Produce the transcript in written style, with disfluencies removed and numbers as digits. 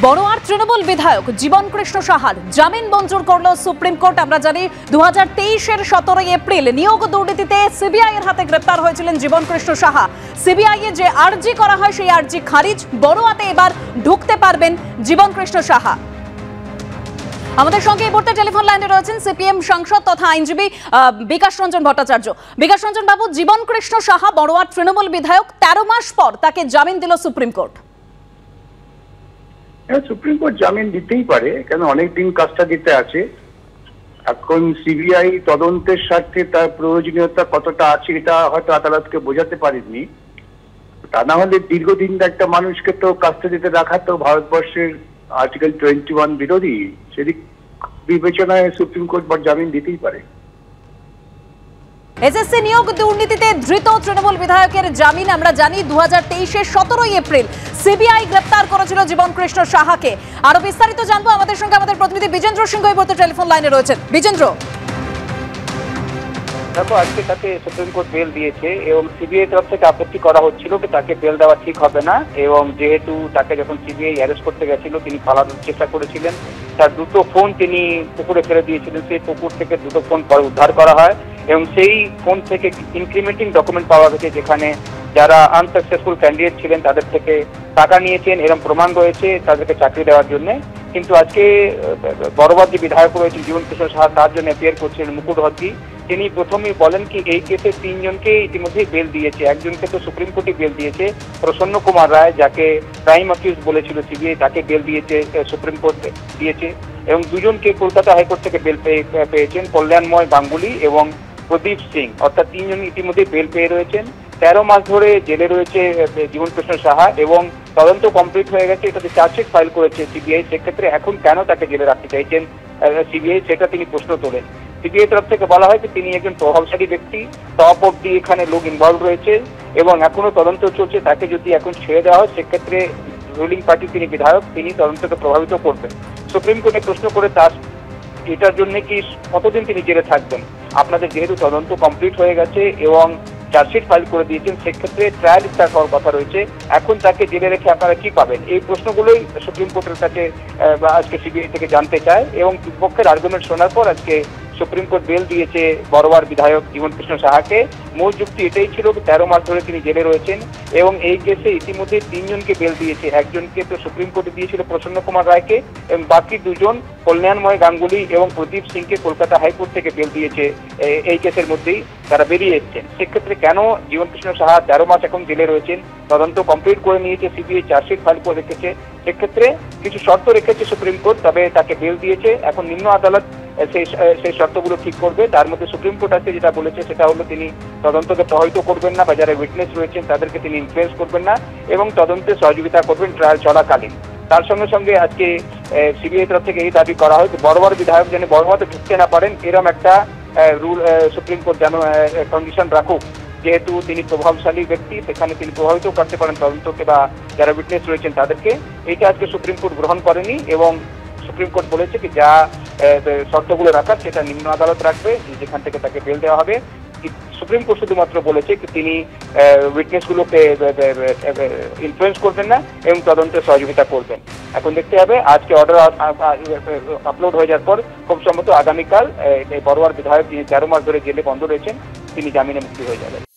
বড়োয়ার তৃণমূল বিধায়ক জীবন কৃষ্ণ সাহার জামিন মঞ্জুর করল সুপ্রিম কোর্ট। আমরা জানি 2023-এর 17 এপ্রিল নিয়োগ দুর্নীতিতে সিবিআই এর হাতে গ্রেপ্তার হয়েছিলেন জীবন কৃষ্ণ সাহা। সিবিআই এ যে আর্জি করা হয় সেই আর্জি খারিজ। বড়োয়াতে এবার ঢুকতে পারবেন জীবন কৃষ্ণ সাহা। আমাদের সঙ্গে এই মুহূর্তে টেলিফোন লাইনে রয়েছেন সিপিএম সাংসদ তথা আইনজীবী বিকাশ রঞ্জন ভট্টাচার্য। বিকাশ রঞ্জন বাবু, জীবন কৃষ্ণ সাহা বড়োয়ার তৃণমূল বিধায়ক, 13 মাস পর তাকে জামিন দিল সুপ্রিম কোর্ট। সুপ্রিম কোর্ট জামিন দিতেই পারে, কেন অনেকদিন কাস্টাডিতে আছে। এখন সিবিআই তদন্তের স্বার্থে তার প্রয়োজনীয়তা কতটা আছে এটা হয়তো আদালতকে বোঝাতে পারেননি। তা না হলে দীর্ঘদিন একটা মানুষকে তো কাস্টাডিতে রাখা তো ভারতবর্ষের আর্টিকেল 21 বিরোধী। সেদিক বিবেচনায় সুপ্রিম কোর্ট জামিন দিতেই পারে। এসএসসি নিয়োগ দুর্নীতিতে ধৃত তৃণমূল বিধায়কের জামিন আমরা জানি 2023-এর 17 এপ্রিল সিবিআই গ্রেপ্তার করেছিল জীবন কৃষ্ণ সাহাকে। আরো বিস্তারিত জানবো, আমাদের সঙ্গে আমাদের প্রতিনিধি বিজেন্দ্র সিংহ এই মুহূর্তে টেলিফোন লাইনে রয়েছেন। বিজেন্দ্র, দেখো, আজকে তাকে সুপ্রিম কোর্ট বেল দিয়েছে এবং সিবিআই তরফ থেকে আপত্তি করা হচ্ছিল যে তাকে বেল দেওয়া ঠিক হবে না, এবং যেহেতু তাকে যখন সিবিআই অ্যারেস্ট করতে গেছিল তিনি পালানোর চেষ্টা করেছিলেন। তার দুটো ফোন তিনি পুকুরে ফেলে দিয়েছিলেন, সেই পুকুর থেকে দুটো ফোন পরে উদ্ধার করা হয় এবং সেই ফোন থেকে ইনক্রিমেন্টিং ডকুমেন্ট পাওয়া গেছে, যেখানে যারা আনসাকসেসফুল ক্যান্ডিডেট ছিলেন তাদের থেকে টাকা নিয়েছেন এরকম প্রমাণ রয়েছে তাদেরকে চাকরি দেওয়ার জন্য। কিন্তু আজকে বড়োয়ার যে বিধায়ক রয়েছেন জীবন কৃষ্ণ সাহা, তার জন্য অ্যাপিয়ার করছিলেন মুকুট হদ্দি। তিনি প্রথমেই বলেন কি এই কেসে 3 জনকে ইতিমধ্যেই বেল দিয়েছে। একজনকে তো সুপ্রিম কোর্টে বেল দিয়েছে, প্রসন্ন কুমার রায়, যাকে প্রাইম অ্যাকিউজ বলেছিল সিবিআই, তাকে বেল দিয়েছে সুপ্রিম কোর্ট দিয়েছে। এবং 2 জনকে কলকাতা হাইকোর্ট থেকে বেল পেয়েছেন, কল্যাণময় গাঙ্গুলি এবং প্রদীপ সিং, অর্থাৎ 3 জন ইতিমধ্যে বেল পেয়ে রয়েছেন। 13 মাস ধরে জেলে রয়েছে জীবন কৃষ্ণ সাহা এবং তদন্ত কমপ্লিট হয়ে গেছে, এটাতে চার্জশিট ফাইল করেছে সিবিআই। সেক্ষেত্রে এখন কেন তাকে জেলে রাখতে চাইছেন সিবিআই, সেটা তিনি প্রশ্ন তোলেন। সিবিআই তরফ থেকে বলা হয় যে তিনি একজন প্রভাবশালী ব্যক্তি, টপ অব্দি এখানে লোক ইনভলভ রয়েছে এবং এখনো তদন্ত চলছে। তাকে যদি এখন ছেড়ে দেওয়া হয় সেক্ষেত্রে রুলিং পার্টি তিনি বিধায়ক, তিনি তদন্তকে প্রভাবিত করবেন। সুপ্রিম কোর্টে প্রশ্ন করে তার এটার জন্য কি কতদিন তিনি জেলে থাকবেন। আপনাদের যেহেতু তদন্ত কমপ্লিট হয়ে গেছে এবং চার্জশিট ফাইল করে দিয়েছেন, সেক্ষেত্রে ট্রায়াল স্টার্ট হওয়ার কথা রয়েছে। এখন তাকে জেলে রেখে আপনারা কি পাবেন, এই প্রশ্নগুলোই সুপ্রিম কোর্টের কাছে আজকে সিবিআই থেকে জানতে চায়। এবং পক্ষের আর্গুমেন্ট শোনার পর আজকে সুপ্রিম কোর্ট বেল দিয়েছে বড়োয়ার বিধায়ক জীবন কৃষ্ণ সাহাকে। মূল যুক্তি এটাই ছিল 13 মাস ধরে তিনি জেলে রয়েছেন এবং এই কেসে ইতিমধ্যে 3 জনকে বেল দিয়েছে। একজনকে তো সুপ্রিম কোর্টে দিয়েছিল প্রসন্ন কুমার রায়কে, এবং বাকি 2 জন কল্যাণময় গাঙ্গুলি এবং প্রদীপ সিংকে কলকাতা হাইকোর্ট থেকে বেল দিয়েছে। এই কেসের মধ্যেই তারা বেরিয়ে এসেছেন। সেক্ষেত্রে কেন জীবন কৃষ্ণ সাহা 13 মাস এখন জেলে রয়েছেন, তদন্ত কমপ্লিট করে নিয়েছে সিবিআই, চার্জশিট ফাইল করে রেখেছে। সেক্ষেত্রে কিছু শর্ত রেখেছে সুপ্রিম কোর্ট, তবে তাকে বেল দিয়েছে। এখন নিম্ন আদালত সেই শর্তগুলো ঠিক করবে। তার মধ্যে সুপ্রিম কোর্ট আজকে যেটা বলেছে সেটা হলো তিনি তদন্তকে প্রভাবিত করবেন না, বা যারা উইটনেস রয়েছেন তাদেরকে তিনি ইনফ্লুয়েন্স করবেন না এবং তদন্তে সহযোগিতা করবেন ট্রায়াল চলাকালীন। তার সঙ্গে সঙ্গে আজকে সিবিআই তরফ থেকে এই দাবি করা হয় যে বড়োয়ার বিধায়ক যেন বড়োয়াতে ঢুকতে না পারেন, এরকম একটা রুল সুপ্রিম কোর্ট যেন কন্ডিশন রাখুক। যেহেতু তিনি প্রভাবশালী ব্যক্তি, সেখানে তিনি প্রভাবিত করতে পারেন তদন্তকে বা যারা উইটনেস রয়েছেন তাদেরকে। এইটা আজকে সুপ্রিম কোর্ট গ্রহণ করেনি এবং সুপ্রিম কোর্ট বলেছে কি যা শর্তগুলো রাখার সেটা নিম্ন আদালত রাখবে, যেখান থেকে তাকে বেল দেওয়া হবে। সুপ্রিম কোর্ট শুধুমাত্র বলেছে কি তিনি উইটনেসগুলোকে ইনফ্লুয়েন্স করবেন না এবং তদন্তে সহযোগিতা করবেন। এখন দেখতে হবে আজকে অর্ডার আপলোড হয়ে যাওয়ার পর খুব সম্ভবত আগামীকাল বড়োয়ার বিধায়ক যিনি 13 মাস ধরে জেলে বন্ধ রয়েছেন তিনি জামিনে মুক্তি হয়ে যাবেন।